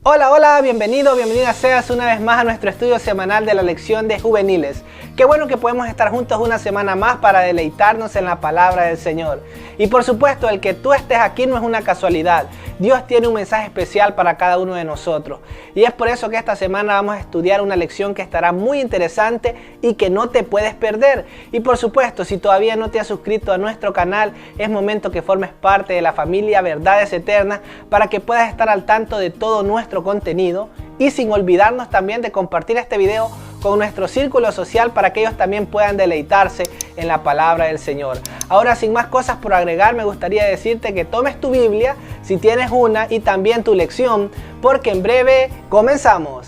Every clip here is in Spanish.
Hola, hola, bienvenida seas una vez más a nuestro estudio semanal de la lección de juveniles. Qué bueno que podemos estar juntos una semana más para deleitarnos en la palabra del Señor. Y por supuesto, el que tú estés aquí no es una casualidad. Dios tiene un mensaje especial para cada uno de nosotros. Y es por eso que esta semana vamos a estudiar una lección que estará muy interesante y que no te puedes perder. Y por supuesto, si todavía no te has suscrito a nuestro canal, es momento que formes parte de la familia Verdades Eternas para que puedas estar al tanto de todo nuestro contenido y sin olvidarnos también de compartir este video con nuestro círculo social para que ellos también puedan deleitarse en la palabra del Señor. Ahora, sin más cosas por agregar, me gustaría decirte que tomes tu Biblia, si tienes una, y también tu lección, porque en breve comenzamos.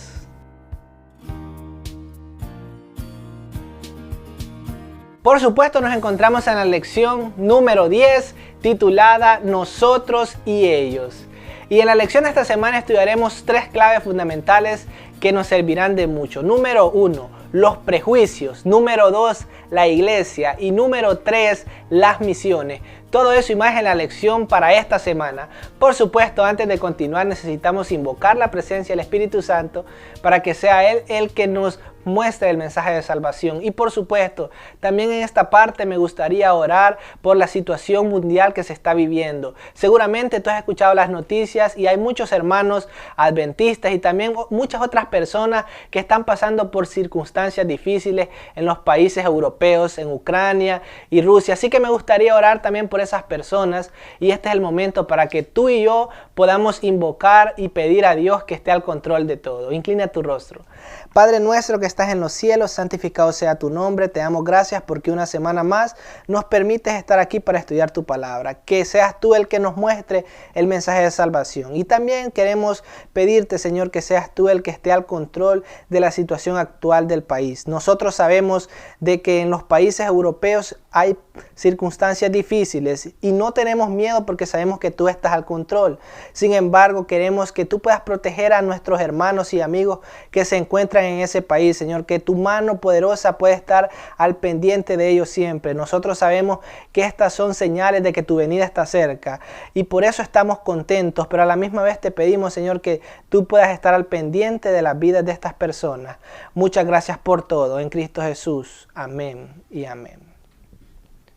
Por supuesto, nos encontramos en la lección número 10, titulada Nosotros y Ellos. Y en la lección de esta semana estudiaremos tres claves fundamentales que nos servirán de mucho. Número 1, los prejuicios. Número 2, la iglesia. Y número 3, las misiones. Todo eso y más en la lección para esta semana. Por supuesto, antes de continuar necesitamos invocar la presencia del Espíritu Santo para que sea Él el que nos muestre el mensaje de salvación. Y por supuesto, también en esta parte me gustaría orar por la situación mundial que se está viviendo. Seguramente tú has escuchado las noticias y hay muchos hermanos adventistas y también muchas otras personas que están pasando por circunstancias difíciles en los países europeos, en Ucrania y Rusia. Así que me gustaría orar también por esas personas y este es el momento para que tú y yo podamos invocar y pedir a Dios que esté al control de todo. Inclina tu rostro. Padre nuestro que estás en los cielos, santificado sea tu nombre. Te damos gracias porque una semana más nos permites estar aquí para estudiar tu palabra. Que seas tú el que nos muestre el mensaje de salvación. Y también queremos pedirte, Señor, que seas tú el que esté al control de la situación actual del país. Nosotros sabemos de que en los países europeos hay circunstancias difíciles y no tenemos miedo porque sabemos que tú estás al control. Sin embargo, queremos que tú puedas proteger a nuestros hermanos y amigos que se encuentran en ese país, Señor, que tu mano poderosa puede estar al pendiente de ellos siempre. Nosotros sabemos que estas son señales de que tu venida está cerca y por eso estamos contentos, pero a la misma vez te pedimos, Señor, que tú puedas estar al pendiente de las vidas de estas personas. Muchas gracias por todo, en Cristo Jesús. Amén y amén.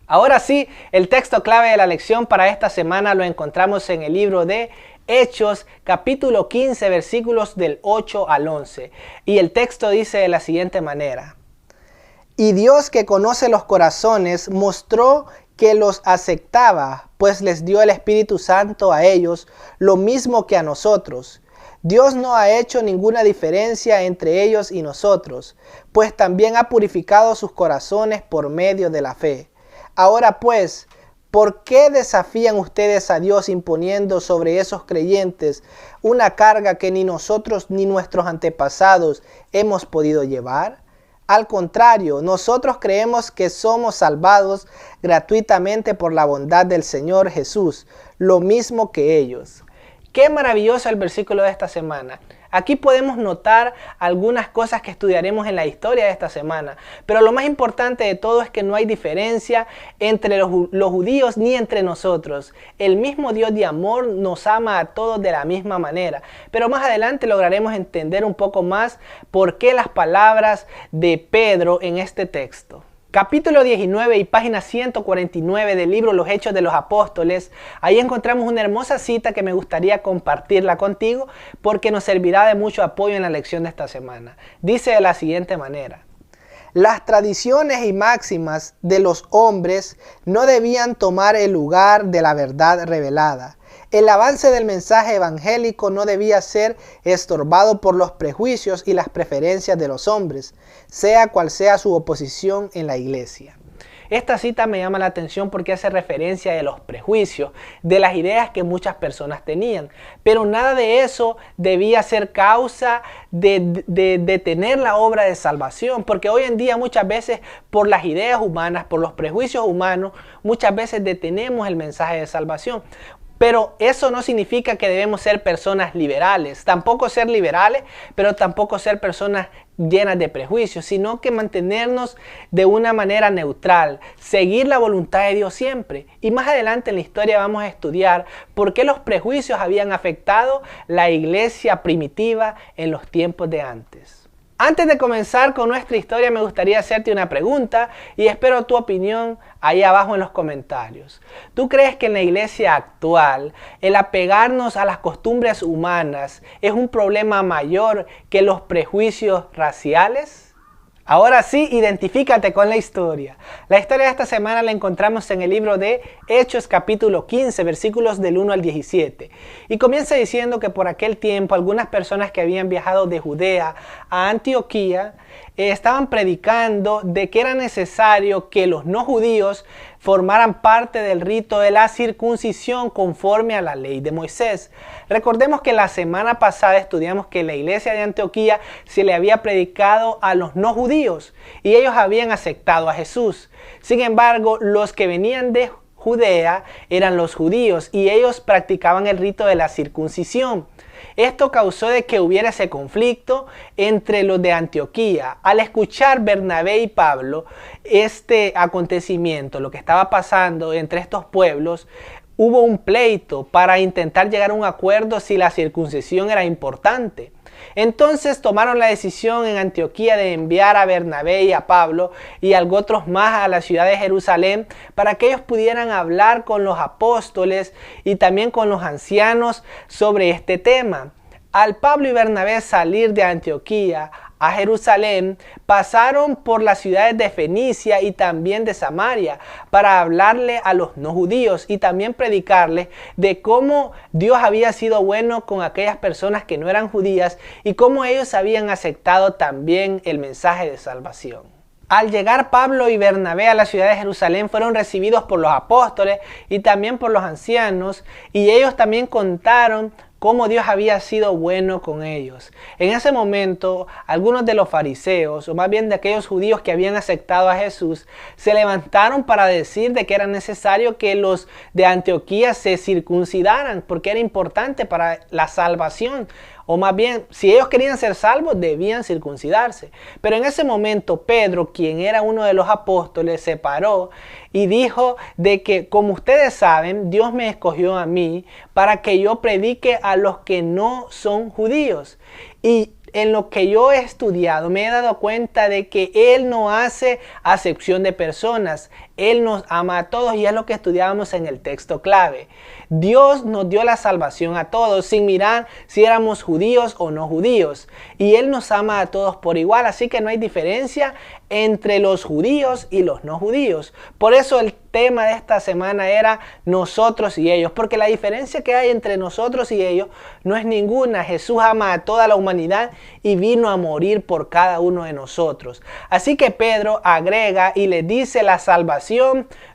Ahora sí, el texto clave de la lección para esta semana lo encontramos en el libro de Hechos, capítulo 15, versículos del 8 al 11. Y el texto dice de la siguiente manera: Y Dios, que conoce los corazones, mostró que los aceptaba, pues les dio el Espíritu Santo a ellos, lo mismo que a nosotros. Dios no ha hecho ninguna diferencia entre ellos y nosotros, pues también ha purificado sus corazones por medio de la fe. Ahora pues, ¿por qué desafían ustedes a Dios imponiendo sobre esos creyentes una carga que ni nosotros ni nuestros antepasados hemos podido llevar? Al contrario, nosotros creemos que somos salvados gratuitamente por la bondad del Señor Jesús, lo mismo que ellos. Qué maravilloso el versículo de esta semana. Aquí podemos notar algunas cosas que estudiaremos en la historia de esta semana. Pero lo más importante de todo es que no hay diferencia entre los judíos ni entre nosotros. El mismo Dios de amor nos ama a todos de la misma manera. Pero más adelante lograremos entender un poco más por qué las palabras de Pedro en este texto. Capítulo 19 y página 149 del libro Los Hechos de los Apóstoles. Ahí encontramos una hermosa cita que me gustaría compartirla contigo porque nos servirá de mucho apoyo en la lección de esta semana. Dice de la siguiente manera: Las tradiciones y máximas de los hombres no debían tomar el lugar de la verdad revelada. El avance del mensaje evangélico no debía ser estorbado por los prejuicios y las preferencias de los hombres, sea cual sea su oposición en la iglesia. Esta cita me llama la atención porque hace referencia de los prejuicios, de las ideas que muchas personas tenían. Pero nada de eso debía ser causa de detener la obra de salvación. Porque hoy en día muchas veces por las ideas humanas, por los prejuicios humanos, muchas veces detenemos el mensaje de salvación. Pero eso no significa que debemos ser personas liberales. Tampoco ser liberales, pero tampoco ser personas llenas de prejuicios, sino que mantenernos de una manera neutral, seguir la voluntad de Dios siempre. Y más adelante en la historia vamos a estudiar por qué los prejuicios habían afectado la iglesia primitiva en los tiempos de antes. Antes de comenzar con nuestra historia, me gustaría hacerte una pregunta y espero tu opinión ahí abajo en los comentarios. ¿Tú crees que en la iglesia actual el apegarnos a las costumbres humanas es un problema mayor que los prejuicios raciales? Ahora sí, identifícate con la historia. La historia de esta semana la encontramos en el libro de Hechos capítulo 15, versículos del 1 al 17. Y comienza diciendo que por aquel tiempo algunas personas que habían viajado de Judea a Antioquía estaban predicando de que era necesario que los no judíos formaran parte del rito de la circuncisión conforme a la ley de Moisés. Recordemos que la semana pasada estudiamos que en la iglesia de Antioquía se le había predicado a los no judíos y ellos habían aceptado a Jesús. Sin embargo, los que venían de Judea eran los judíos y ellos practicaban el rito de la circuncisión. Esto causó de que hubiera ese conflicto entre los de Antioquía. Al escuchar Bernabé y Pablo este acontecimiento, lo que estaba pasando entre estos pueblos, hubo un pleito para intentar llegar a un acuerdo si la circuncisión era importante. Entonces tomaron la decisión en Antioquía de enviar a Bernabé y a Pablo y a otros más a la ciudad de Jerusalén para que ellos pudieran hablar con los apóstoles y también con los ancianos sobre este tema. Al Pablo y Bernabé salir de Antioquía a Jerusalén, pasaron por las ciudades de Fenicia y también de Samaria para hablarle a los no judíos y también predicarles de cómo Dios había sido bueno con aquellas personas que no eran judías y cómo ellos habían aceptado también el mensaje de salvación. Al llegar Pablo y Bernabé a la ciudad de Jerusalén fueron recibidos por los apóstoles y también por los ancianos y ellos también contaron cómo Dios había sido bueno con ellos. En ese momento, algunos de los fariseos, o más bien de aquellos judíos que habían aceptado a Jesús, se levantaron para decir de que era necesario que los de Antioquía se circuncidaran, porque era importante para la salvación. O más bien, si ellos querían ser salvos, debían circuncidarse. Pero en ese momento, Pedro, quien era uno de los apóstoles, se paró y dijo de que, como ustedes saben, Dios me escogió a mí para que yo predique a los que no son judíos. Y en lo que yo he estudiado, me he dado cuenta de que Él no hace acepción de personas. Él nos ama a todos y es lo que estudiábamos en el texto clave. Dios nos dio la salvación a todos sin mirar si éramos judíos o no judíos. Y Él nos ama a todos por igual, así que no hay diferencia entre los judíos y los no judíos. Por eso el tema de esta semana era nosotros y ellos, porque la diferencia que hay entre nosotros y ellos no es ninguna. Jesús ama a toda la humanidad y vino a morir por cada uno de nosotros. Así que Pedro agrega y le dice la salvación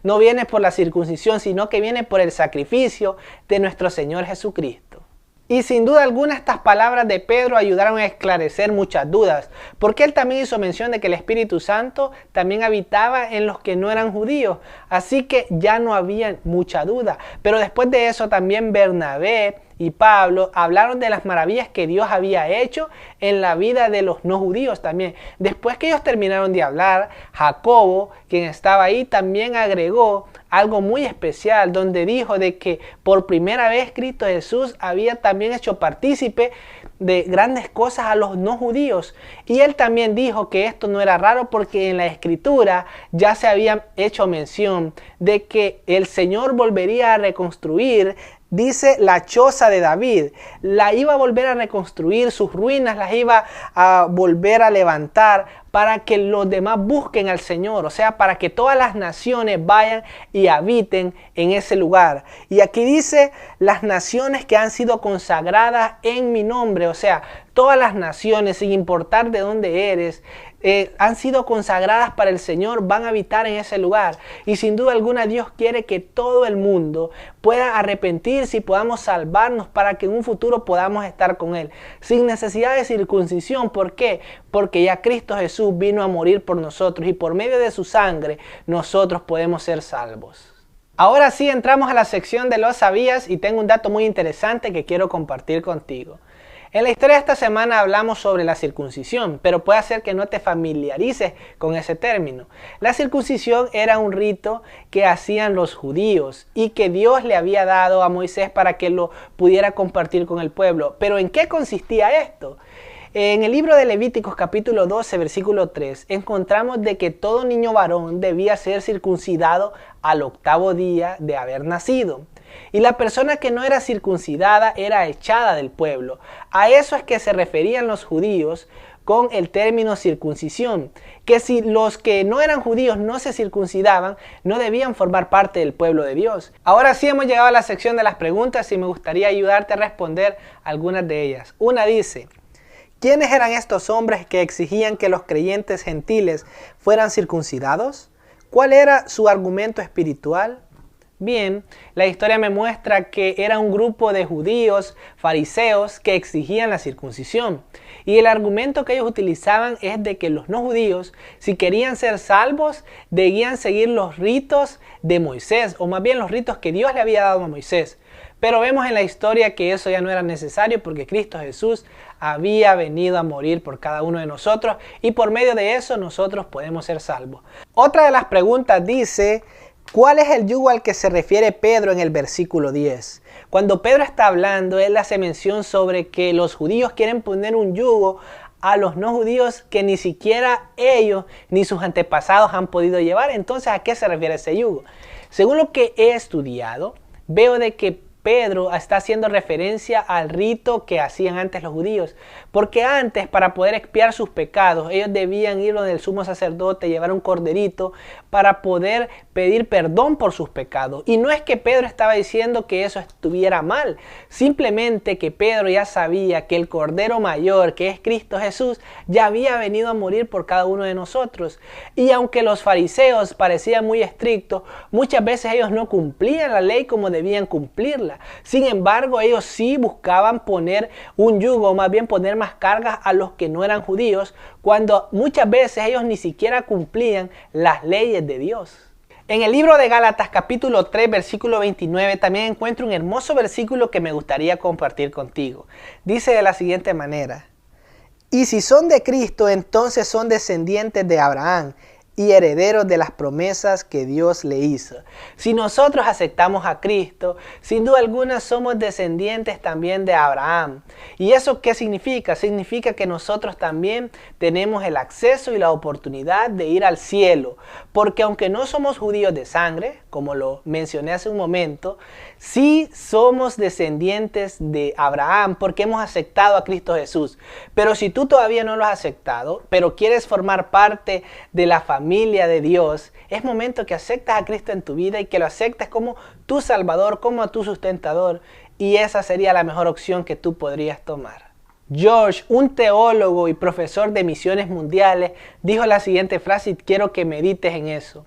no viene por la circuncisión, sino que viene por el sacrificio de nuestro Señor Jesucristo. Y sin duda alguna estas palabras de Pedro ayudaron a esclarecer muchas dudas, porque él también hizo mención de que el Espíritu Santo también habitaba en los que no eran judíos, así que ya no había mucha duda. Pero después de eso también Bernabé y Pablo hablaron de las maravillas que Dios había hecho en la vida de los no judíos también. Después que ellos terminaron de hablar, Jacobo, quien estaba ahí, también agregó algo muy especial, donde dijo de que por primera vez Cristo Jesús había también hecho partícipe de grandes cosas a los no judíos. Y él también dijo que esto no era raro porque en la Escritura ya se había hecho mención de que el Señor volvería a reconstruir, dice, la choza de David. La iba a volver a reconstruir, sus ruinas las iba a volver a levantar para que los demás busquen al Señor. O sea, para que todas las naciones vayan y habiten en ese lugar. Y aquí dice, las naciones que han sido consagradas en mi nombre. O sea, todas las naciones, sin importar de dónde eres, han sido consagradas para el Señor, van a habitar en ese lugar. Y sin duda alguna Dios quiere que todo el mundo pueda arrepentirse y podamos salvarnos para que en un futuro podamos estar con Él. Sin necesidad de circuncisión. ¿Por qué? Porque ya Cristo Jesús vino a morir por nosotros y por medio de su sangre nosotros podemos ser salvos. Ahora sí entramos a la sección de ¿lo sabías? Y tengo un dato muy interesante que quiero compartir contigo. En la historia de esta semana hablamos sobre la circuncisión, pero puede ser que no te familiarices con ese término. La circuncisión era un rito que hacían los judíos y que Dios le había dado a Moisés para que lo pudiera compartir con el pueblo. ¿Pero en qué consistía esto? En el libro de Levíticos capítulo 12 versículo 3 encontramos de que todo niño varón debía ser circuncidado al 8º día de haber nacido. Y la persona que no era circuncidada era echada del pueblo. A eso es que se referían los judíos con el término circuncisión, que si los que no eran judíos no se circuncidaban, no debían formar parte del pueblo de Dios. Ahora sí hemos llegado a la sección de las preguntas y me gustaría ayudarte a responder algunas de ellas. Una dice: ¿quiénes eran estos hombres que exigían que los creyentes gentiles fueran circuncidados? ¿Cuál era su argumento espiritual? Bien, la historia me muestra que era un grupo de judíos, fariseos, que exigían la circuncisión. Y el argumento que ellos utilizaban es de que los no judíos, si querían ser salvos, debían seguir los ritos de Moisés, o más bien los ritos que Dios le había dado a Moisés. Pero vemos en la historia que eso ya no era necesario porque Cristo Jesús había venido a morir por cada uno de nosotros y por medio de eso nosotros podemos ser salvos. Otra de las preguntas dice: ¿cuál es el yugo al que se refiere Pedro en el versículo 10? Cuando Pedro está hablando, él hace mención sobre que los judíos quieren poner un yugo a los no judíos que ni siquiera ellos ni sus antepasados han podido llevar. Entonces, ¿a qué se refiere ese yugo? Según lo que he estudiado, veo de que Pedro está haciendo referencia al rito que hacían antes los judíos, porque antes, para poder expiar sus pecados, ellos debían ir donde el sumo sacerdote, llevar un corderito para poder pedir perdón por sus pecados. Y no es que Pedro estaba diciendo que eso estuviera mal, simplemente que Pedro ya sabía que el Cordero Mayor, que es Cristo Jesús, ya había venido a morir por cada uno de nosotros. Y aunque los fariseos parecían muy estrictos, muchas veces ellos no cumplían la ley como debían cumplirla. Sin embargo, ellos sí buscaban poner un yugo, o más bien poner más cargas a los que no eran judíos, cuando muchas veces ellos ni siquiera cumplían las leyes de Dios. En el libro de Gálatas capítulo 3 versículo 29 también encuentro un hermoso versículo que me gustaría compartir contigo. Dice de la siguiente manera: y si son de Cristo, entonces son descendientes de Abraham y herederos de las promesas que Dios le hizo. Si nosotros aceptamos a Cristo, sin duda alguna somos descendientes también de Abraham. ¿Y eso qué significa? Significa que nosotros también tenemos el acceso y la oportunidad de ir al cielo. Porque aunque no somos judíos de sangre, como lo mencioné hace un momento, sí somos descendientes de Abraham porque hemos aceptado a Cristo Jesús. Pero si tú todavía no lo has aceptado, pero quieres formar parte de la familia de Dios, es momento que aceptes a Cristo en tu vida y que lo aceptes como tu Salvador, como tu sustentador. Y esa sería la mejor opción que tú podrías tomar. George, un teólogo y profesor de misiones mundiales, dijo la siguiente frase y quiero que medites en eso.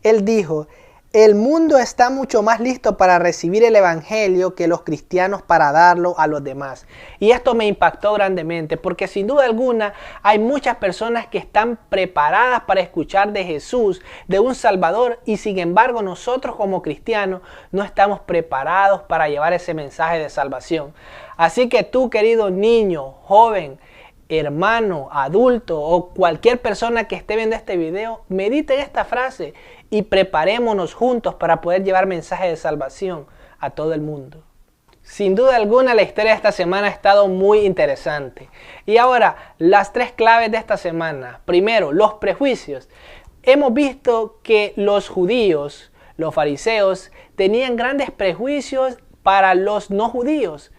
Él dijo: el mundo está mucho más listo para recibir el evangelio que los cristianos para darlo a los demás. Y esto me impactó grandemente porque sin duda alguna hay muchas personas que están preparadas para escuchar de Jesús, de un Salvador, y sin embargo nosotros como cristianos no estamos preparados para llevar ese mensaje de salvación. Así que tú, querido niño, joven, hermano, adulto o cualquier persona que esté viendo este video, medite en esta frase y preparémonos juntos para poder llevar mensaje de salvación a todo el mundo. Sin duda alguna la historia de esta semana ha estado muy interesante. Y ahora, las 3 claves de esta semana. Primero, los prejuicios. Hemos visto que los judíos, los fariseos, tenían grandes prejuicios para los no judíos.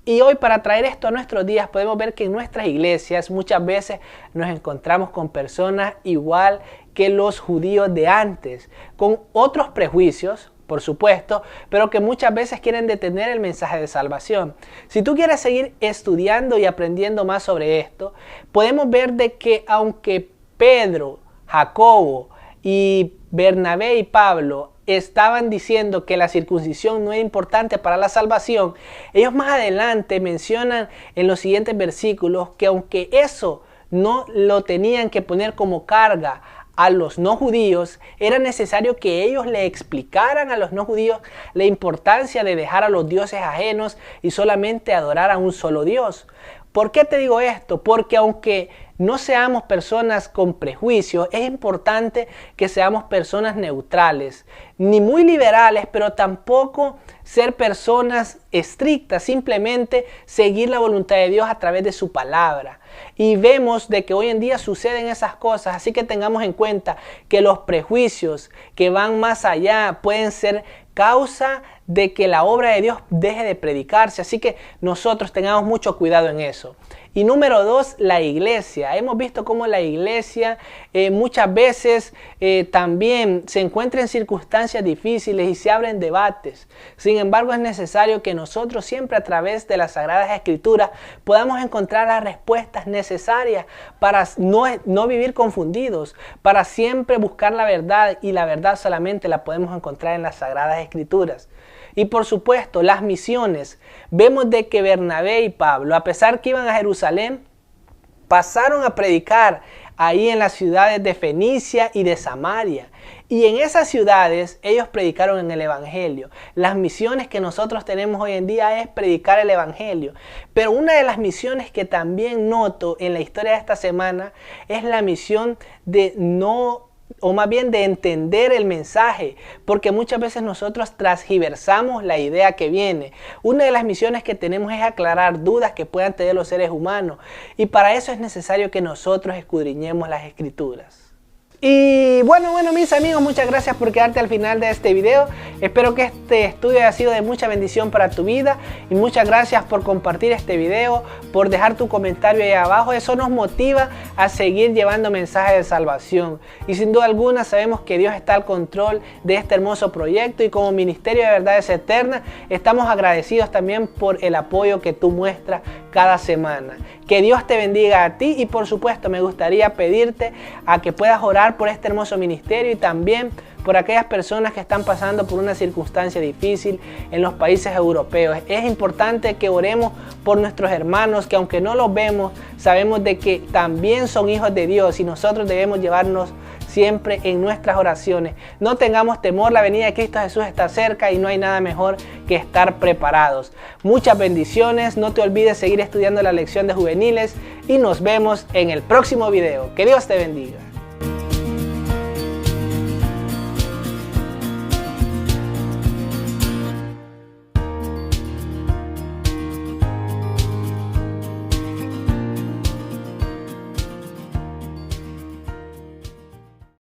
Y hoy, para traer esto a nuestros días, podemos ver que en nuestras iglesias muchas veces nos encontramos con personas igual que los judíos de antes, con otros prejuicios, por supuesto, pero que muchas veces quieren detener el mensaje de salvación. Si tú quieres seguir estudiando y aprendiendo más sobre esto, podemos ver de que aunque Pedro, Jacobo y Bernabé y Pablo estaban diciendo que la circuncisión no es importante para la salvación, ellos más adelante mencionan en los siguientes versículos que aunque eso no lo tenían que poner como carga a los no judíos, era necesario que ellos le explicaran a los no judíos la importancia de dejar a los dioses ajenos y solamente adorar a un solo Dios. ¿Por qué te digo esto? Porque aunque no seamos personas con prejuicios, es importante que seamos personas neutrales, ni muy liberales, pero tampoco ser personas estrictas, simplemente seguir la voluntad de Dios a través de su palabra. Y vemos de que hoy en día suceden esas cosas, así que tengamos en cuenta que los prejuicios que van más allá pueden ser causa de que la obra de Dios deje de predicarse, así que nosotros tengamos mucho cuidado en eso. Y número 2, la iglesia. Hemos visto cómo la iglesia muchas veces también se encuentra en circunstancias difíciles y se abren debates. Sin embargo, es necesario que nosotros siempre a través de las Sagradas Escrituras podamos encontrar las respuestas necesarias para no vivir confundidos, para siempre buscar la verdad, y la verdad solamente la podemos encontrar en las Sagradas Escrituras. Y por supuesto, las misiones. Vemos de que Bernabé y Pablo, a pesar que iban a Jerusalén, pasaron a predicar ahí en las ciudades de Fenicia y de Samaria. Y en esas ciudades ellos predicaron en el Evangelio. Las misiones que nosotros tenemos hoy en día es predicar el Evangelio. Pero una de las misiones que también noto en la historia de esta semana es la misión de de entender el mensaje, porque muchas veces nosotros transgiversamos la idea que viene. Una de las misiones que tenemos es aclarar dudas que puedan tener los seres humanos, y para eso es necesario que nosotros escudriñemos las Escrituras. Y bueno mis amigos, muchas gracias por quedarte al final de este video. Espero que este estudio haya sido de mucha bendición para tu vida, y muchas gracias por compartir este video, por dejar tu comentario ahí abajo. Eso nos motiva a seguir llevando mensajes de salvación, y sin duda alguna sabemos que Dios está al control de este hermoso proyecto, y como Ministerio de Verdades Eternas estamos agradecidos también por el apoyo que tú muestras cada semana. Que Dios te bendiga a ti, y por supuesto me gustaría pedirte a que puedas orar por este hermoso ministerio y también por aquellas personas que están pasando por una circunstancia difícil en los países europeos. Es importante que oremos por nuestros hermanos que, aunque no los vemos, sabemos de que también son hijos de Dios, y nosotros debemos llevarnos siempre en nuestras oraciones. No tengamos temor, la venida de Cristo Jesús está cerca y no hay nada mejor que estar preparados. Muchas bendiciones, no te olvides seguir estudiando la lección de juveniles y nos vemos en el próximo video. Que Dios te bendiga.